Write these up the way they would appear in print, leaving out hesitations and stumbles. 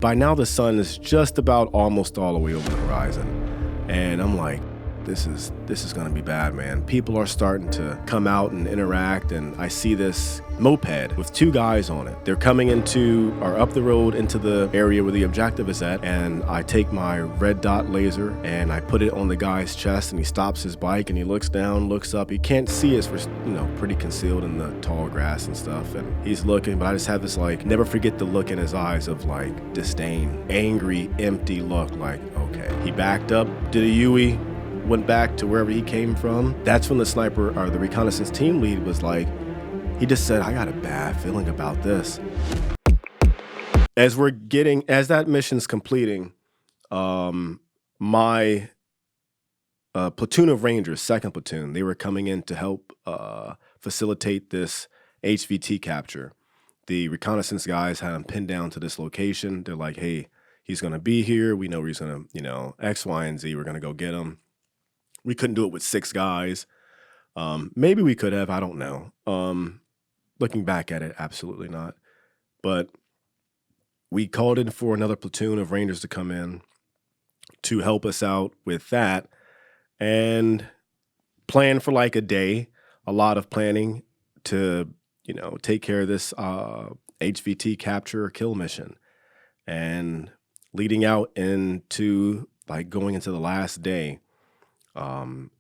By now the sun is just about almost all the way over the horizon. And I'm like, this is gonna be bad, man. People are starting to come out and interact, and I see this moped with two guys on it. They're coming into or up the road into the area where the objective is at, and I take my red dot laser and I put it on the guy's chest, and he stops his bike and he looks down, looks up. He can't see us, we're pretty concealed in the tall grass and stuff, and he's looking, but I just have this never forget the look in his eyes of disdain, angry, empty look, okay. He backed up, did a U-E, went back to wherever he came from. That's when the sniper or the reconnaissance team lead was he just said, I got a bad feeling about this. As that mission's completing, my platoon of Rangers, second platoon, they were coming in to help facilitate this HVT capture. The reconnaissance guys had him pinned down to this location. They're like, hey, he's gonna be here. We know he's gonna, X, Y, and Z. We're gonna go get him. We couldn't do it with 6 guys. Maybe we could have, I don't know. Looking back at it, absolutely not. But we called in for another platoon of Rangers to come in to help us out with that and plan for a day, a lot of planning to, take care of this HVT capture or kill mission. And leading out into going into the last day,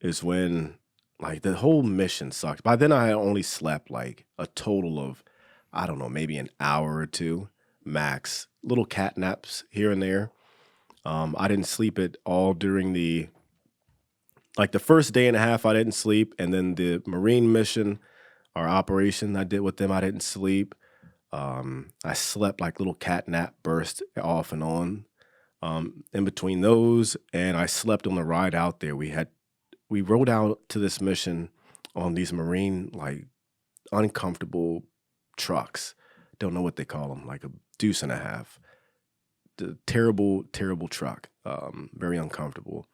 is when the whole mission sucked. By then I had only slept a total of, I don't know, maybe an hour or 2 max, little cat naps here and there. I didn't sleep at all during the first day and a half I didn't sleep, and then the Marine mission or operation I did with them, I didn't sleep. I slept little cat nap bursts off and on. In between those, and I slept on the ride out there. We rode out to this mission on these Marine uncomfortable trucks. Don't know what they call them, a deuce and a half. The terrible truck. Very uncomfortable.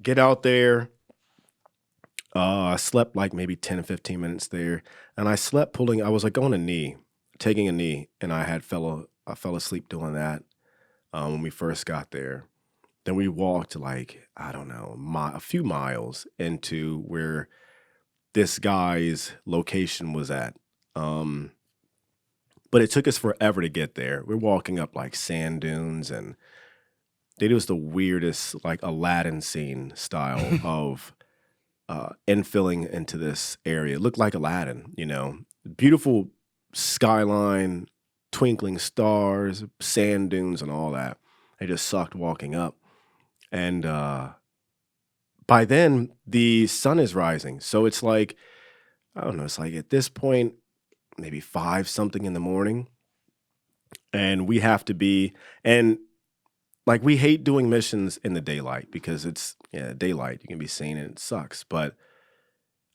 Get out there. I slept maybe 10 or 15 minutes there, and I slept I was on a knee, taking a knee, and I fell asleep doing that. When we first got there. Then we walked I don't know, a few miles into where this guy's location was at. But it took us forever to get there. We're walking up sand dunes, and they did the weirdest Aladdin scene style of infilling into this area. It looked like Aladdin, beautiful skyline, twinkling stars, sand dunes, and all that. It just sucked walking up. And by then, the sun is rising. So it's I don't know, it's at this point, maybe 5 something in the morning. And we have to be, and we hate doing missions in the daylight because it's, daylight, you can be seen and it sucks. But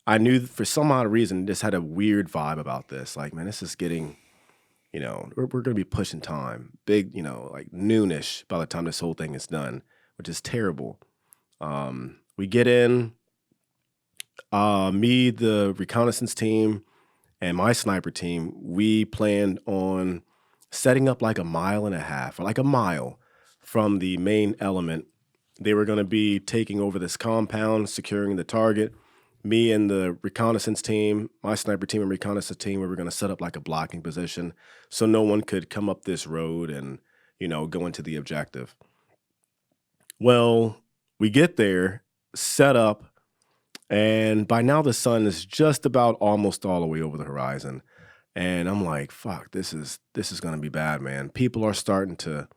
I knew for some odd reason, just had a weird vibe about this. Man, this is getting... we're going to be pushing time, big, noonish by the time this whole thing is done, which is terrible. We get in, me, the reconnaissance team, and my sniper team, we planned on setting up a mile and a half, or a mile from the main element. They were going to be taking over this compound, securing the target. Me and the reconnaissance team, my sniper team and reconnaissance team, we were going to set up a blocking position so no one could come up this road and, go into the objective. Well, we get there, set up, and by now the sun is just about almost all the way over the horizon. And I'm like, fuck, this is going to be bad, man. People are starting to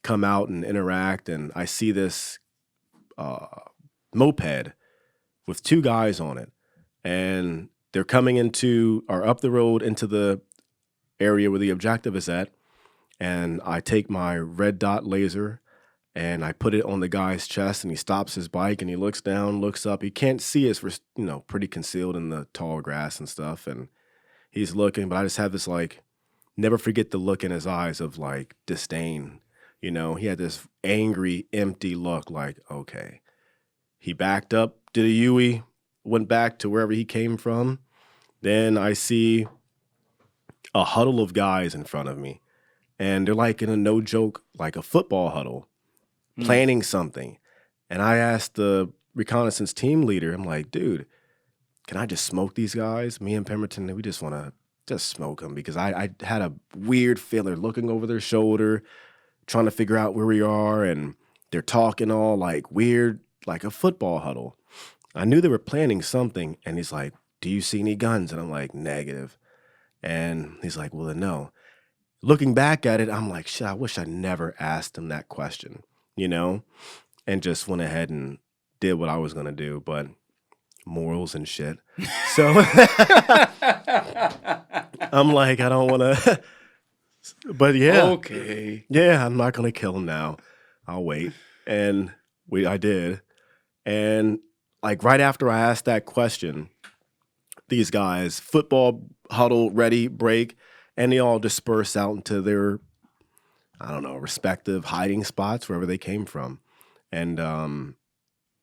come out and interact, and I see this moped with 2 guys on it, and they're coming into or up the road into the area where the objective is at, and I take my red dot laser and I put it on the guy's chest, and he stops his bike and he looks down, looks up. He can't see us, we're pretty concealed in the tall grass and stuff, and he's looking, but I just have this never forget the look in his eyes of disdain. He had this angry, empty look, okay. He backed up, did a U-E, went back to wherever he came from. Then I see a huddle of guys in front of me, and they're like in a no joke, like a football huddle, planning something. And I asked the reconnaissance team leader, I'm like, dude, can I just smoke these guys? Me and Pemberton, we just want to just smoke them because I had a weird feeling looking over their shoulder, trying to figure out where we are, and they're talking all like weird, like a football huddle. I knew they were planning something, and he's like, do you see any guns? And I'm like, negative. And he's like, well, then no. Looking back at it, I'm like, shit, I wish I never asked him that question, you know, and just went ahead and did what I was going to do, but morals and shit. So I'm like, I don't want to, but yeah. Okay. Yeah, I'm not going to kill him now. I'll wait. And I did. And like right after I asked that question, these guys, football huddle, ready, break, and they all disperse out into their, I don't know, respective hiding spots, wherever they came from. And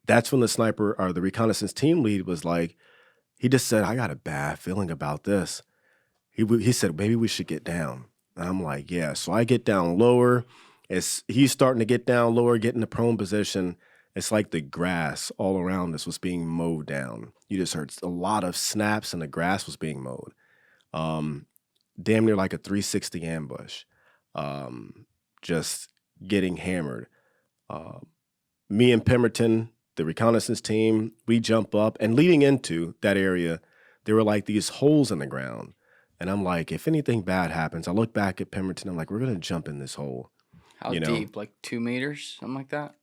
that's when the sniper or the reconnaissance team lead was like, he just said, I got a bad feeling about this. He said, maybe we should get down. And I'm like, yeah. So I get down lower. He's starting to get down lower, get in the prone position. It's like the grass all around us was being mowed down. You just heard a lot of snaps and the grass was being mowed. Damn near like a 360 ambush. Just getting hammered. Me and Pemberton, the reconnaissance team, we jump up, and leading into that area, there were like these holes in the ground. And I'm like, if anything bad happens, I look back at Pemberton, I'm like, we're going to jump in this hole. How deep? Like 2 meters? Something like that?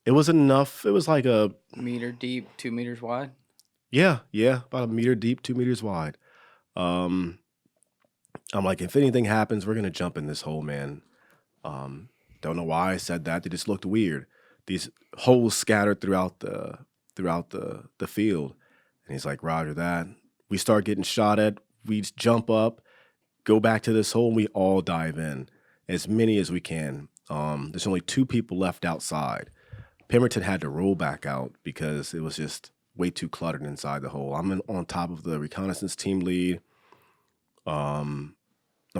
It was enough. It was like a meter deep, 2 meters wide? Yeah. About a meter deep, 2 meters wide. I'm like, if anything happens, we're going to jump in this hole, man. Don't know why I said that. They just looked weird. These holes scattered throughout the field. And he's like, roger that. We start getting shot at. We jump up, go back to this hole, and we all dive in, as many as we can. There's only 2 people left outside. Pemberton had to roll back out because it was just way too cluttered inside the hole. I'm on top of the reconnaissance team lead. No,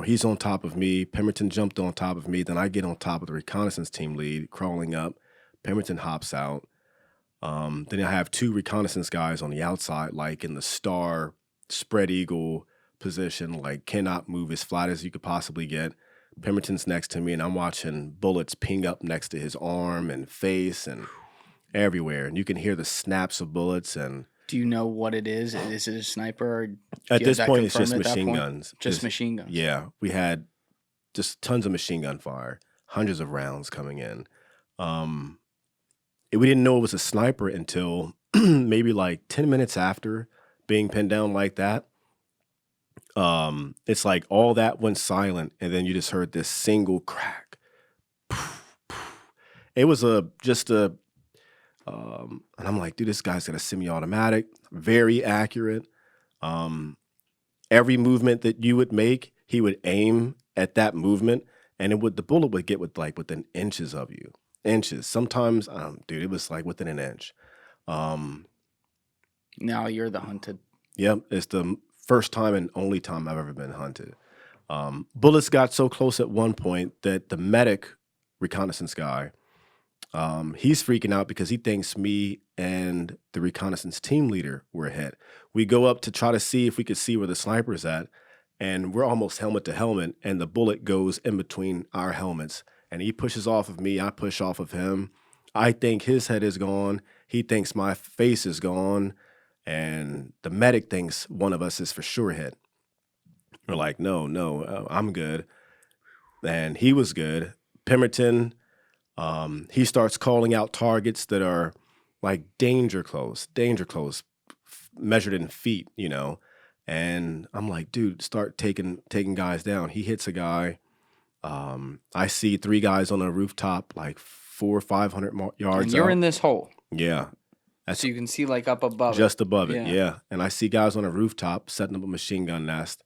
he's on top of me. Pemberton jumped on top of me. Then I get on top of the reconnaissance team lead, crawling up. Pemberton hops out. Then I have 2 reconnaissance guys on the outside, like in the star spread eagle position, like cannot move as flat as you could possibly get. Pemberton's next to me, and I'm watching bullets ping up next to his arm and face and everywhere. And you can hear the snaps of bullets. And do you know what it is? Is it a sniper? Or at this point, it's just machine guns. Just machine guns. Yeah, we had just tons of machine gun fire, hundreds of rounds coming in. We didn't know it was a sniper until maybe like 10 minutes after being pinned down like that. It's like all that went silent, and then you just heard this single crack. It was and I'm like, dude, this guy's got a semi-automatic, very accurate. Every movement that you would make, he would aim at that movement, and the bullet would get within inches of you. Inches. Sometimes, dude, it was like within an inch. Now you're the hunted. Yep, it's the first time and only time I've ever been hunted. Bullets got so close at one point that the medic reconnaissance guy, he's freaking out because he thinks me and the reconnaissance team leader were hit. We go up to try to see if we could see where the sniper's at, and we're almost helmet to helmet, and the bullet goes in between our helmets, and he pushes off of me, I push off of him. I think his head is gone. He thinks my face is gone. And the medic thinks one of us is for sure hit. We're like, no, I'm good. And he was good. Pemberton, he starts calling out targets that are like danger close, measured in feet, you know. And I'm like, dude, start taking guys down. He hits a guy. I see 3 guys on a rooftop, like 400 or 500 yards and you're out. In this hole. Yeah. So you can see like up above just above it, yeah. And I see guys on a rooftop setting up a machine gun nest.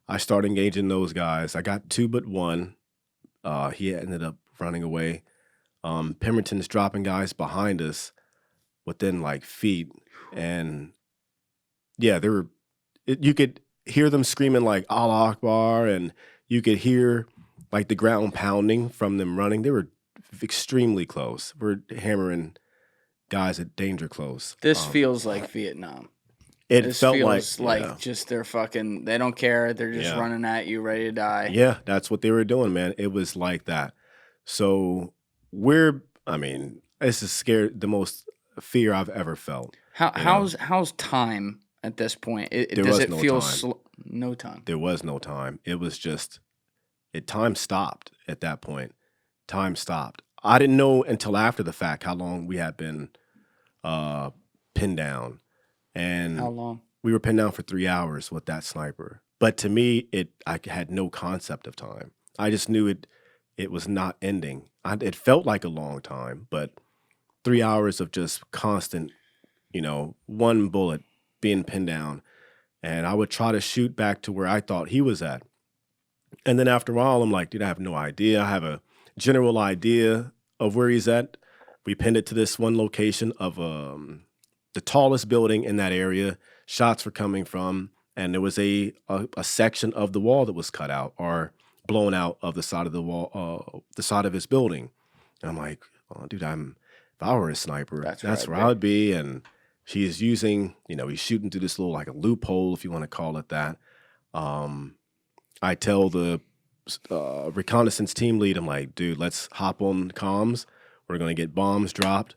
I start engaging those guys. I got 2 but 1. He ended up running away. Pemberton's dropping guys behind us within like feet. And yeah, you could hear them screaming like Allah Akbar, and you could hear like the ground pounding from them running. They were extremely close. We're hammering guys at danger close. This feels like Vietnam. This felt like just they're fucking. They don't care. They're just running at you, ready to die. Yeah, that's what they were doing, man. It was like that. So this is the most fear I've ever felt. How's time at this point? Does it feel slow? No time. There was no time. It was just, time stopped at that point. Time stopped. I didn't know until after the fact how long we had been pinned down. And how long? We were pinned down for 3 hours with that sniper. But to me, I had no concept of time. I just knew it was not ending. It felt like a long time, but 3 hours of just constant, one bullet being pinned down. And I would try to shoot back to where I thought he was at. And then after a while, I'm like, dude, I have no idea. I have a general idea of where he's at. We pinned it to this one location of the tallest building in that area. Shots were coming from, and there was a section of the wall that was cut out or blown out of the side of the wall, the side of his building. And I'm like, oh, dude, if I were a sniper, that's where I would be. And he's using, he's shooting through this little, like a loophole, if you want to call it that. I tell the reconnaissance team lead, I'm like, dude, let's hop on comms. We're going to get bombs dropped,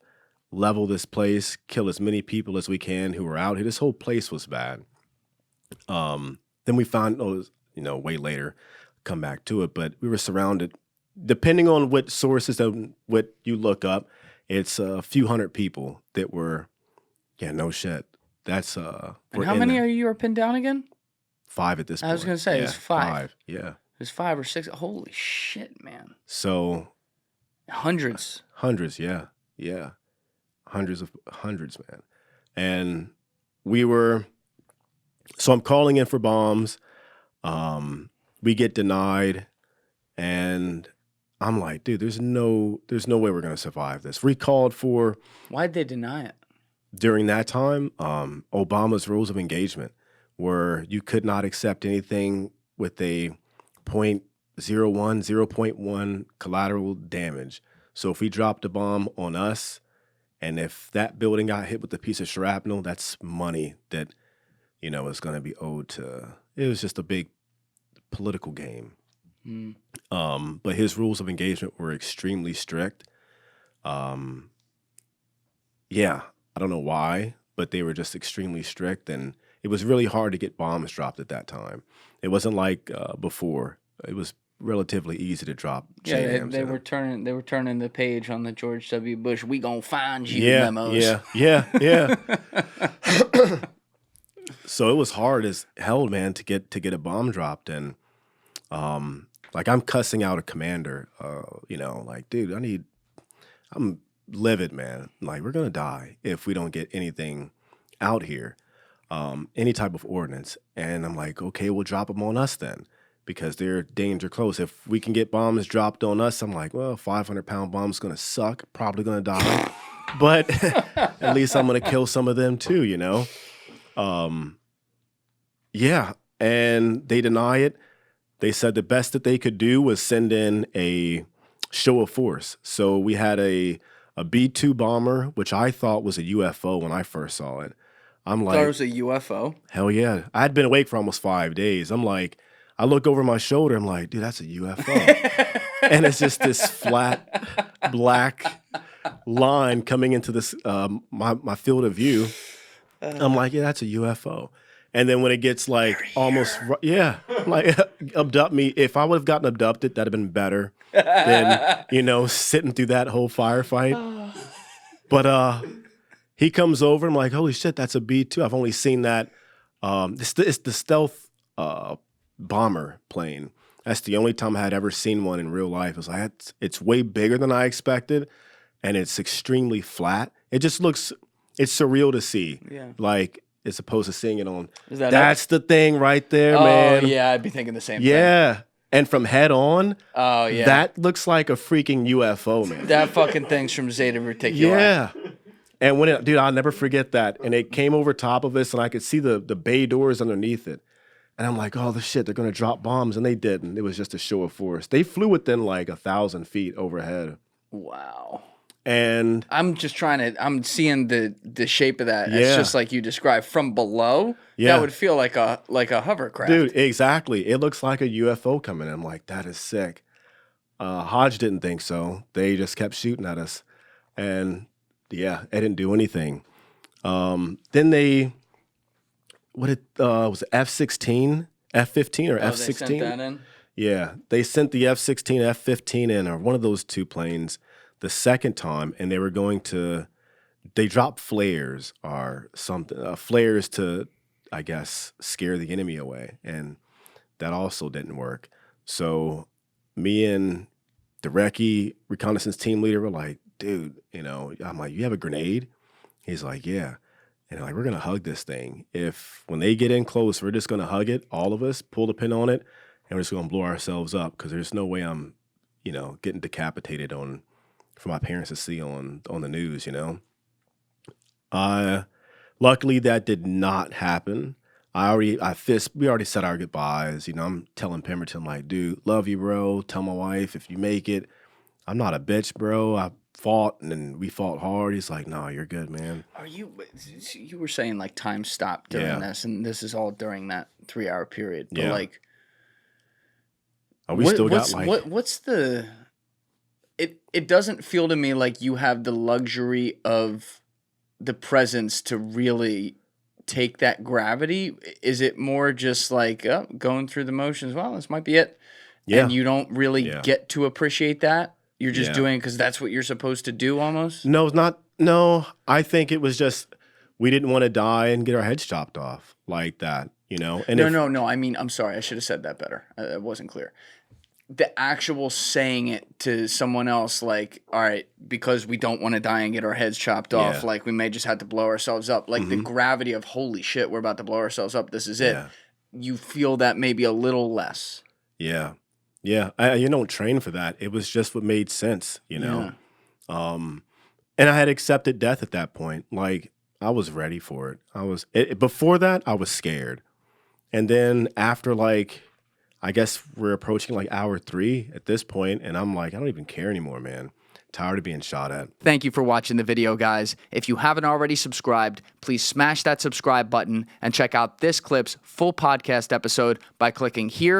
level this place, kill as many people as we can who are out here. This whole place was bad. Then we found, way later, come back to it, but we were surrounded, depending on what sources and what you look up, it's a few hundred people that were, no shit. That's, and how many are you pinned down again? 5 at this point. I was going to say, it's 5. Yeah. It's 5 or 6. Holy shit, man. So. Hundreds, yeah. Yeah. Hundreds, man. And so I'm calling in for bombs. We get denied. And I'm like, dude, there's no way we're going to survive this. We called for. Why'd they deny it? During that time, Obama's rules of engagement where you could not accept anything with a 0.1 collateral damage. So if we dropped a bomb on us, and if that building got hit with a piece of shrapnel, that's money that, is going to be owed to. It was just a big political game. But his rules of engagement were extremely strict. Yeah, I don't know why, but they were just extremely strict, and it was really hard to get bombs dropped at that time. It wasn't like before. It was relatively easy to drop. Yeah, they were turning the page on the George W. Bush "We gonna find you" memos. Yeah. So it was hard as hell, man, to get a bomb dropped, and like I'm cussing out a commander. Like, dude, I'm livid, man. Like, we're gonna die if we don't get anything out here, any type of ordnance. And I'm like, okay, we'll drop them on us then, because they're danger close. If we can get bombs dropped on us, I'm like, well, 500-pound bomb's gonna suck, probably gonna die, but at least I'm gonna kill some of them too, Yeah, and they deny it. They said the best that they could do was send in a show of force. So we had a B-2 bomber, which I thought was a UFO when I first saw it. I'm like, thought it was a UFO? Hell yeah. I had been awake for almost 5 days. I'm like, I look over my shoulder. I'm like, dude, that's a UFO. And it's just this flat black line coming into this my field of view. I'm like, yeah, that's a UFO. And then when it gets like like abduct me. If I would have gotten abducted, that'd have been better than, sitting through that whole firefight. But he comes over. I'm like, holy shit, that's a B-2. I've only seen that. It's the stealth bomber plane. That's the only time I had ever seen one in real life. It was like, it's way bigger than I expected, and it's extremely flat. It just looks, it's surreal to see. Yeah. Like, as opposed to seeing it on. That's the thing right there, man. Oh, yeah, I'd be thinking the same thing. Yeah. And from head on, oh yeah, that looks like a freaking UFO, man. That fucking thing's from Zeta Reticuli. Yeah. And dude, I'll never forget that. And it came over top of us, and I could see the bay doors underneath it. And I'm like, oh, the shit, they're going to drop bombs. And they didn't. It was just a show of force. They flew within like 1,000 feet overhead. Wow. And I'm just I'm seeing the shape of that. Yeah. It's just like you described from below. Yeah. That would feel like a hovercraft. Dude, exactly. It looks like a UFO coming in. I'm like, that is sick. Hodge didn't think so. They just kept shooting at us. And yeah, it didn't do anything. Then they, was it F-16, F-15 or F-16? They sent that in? Yeah, they sent the F-16, F-15 in, or one of those two planes the second time, and they dropped flares or something, flares to, I guess, scare the enemy away. And that also didn't work. So me and the recce reconnaissance team leader were like, dude, I'm like, you have a grenade? He's like, yeah. And like, we're going to hug this thing. When they get in close, we're just going to hug it, all of us, pull the pin on it, and we're just going to blow ourselves up because there's no way I'm, getting decapitated for my parents to see on the news, Luckily, that did not happen. We already said our goodbyes. I'm telling Pemberton, like, dude, love you, bro. Tell my wife if you make it. I'm not a bitch, bro. I fought and we fought hard. He's like, no, you're good, man. You were saying like time stopped during this, and this is all during that 3-hour period. But like, we still got like, what's the? It doesn't feel to me like you have the luxury of the presence to really take that gravity. Is it more just like going through the motions? Well, this might be it. Yeah. And you don't really get to appreciate that. You're just doing it because that's what you're supposed to do almost? No, it's not. No, I think it was just we didn't want to die and get our heads chopped off like that, And No. I mean, I'm sorry. I should have said that better. It wasn't clear. The actual saying it to someone else, like, all right, because we don't want to die and get our heads chopped off, like we may just have to blow ourselves up. Like the gravity of, holy shit, we're about to blow ourselves up. This is it. You feel that maybe a little less. Yeah. Yeah. You don't train for that. It was just what made sense, And I had accepted death at that point. Like I was ready for it. Before that, I was scared. And then after I guess we're approaching like hour 3 at this point, and I'm like, I don't even care anymore, man. Tired of being shot at. Thank you for watching the video, guys. If you haven't already subscribed, please smash that subscribe button and check out this clip's full podcast episode by clicking here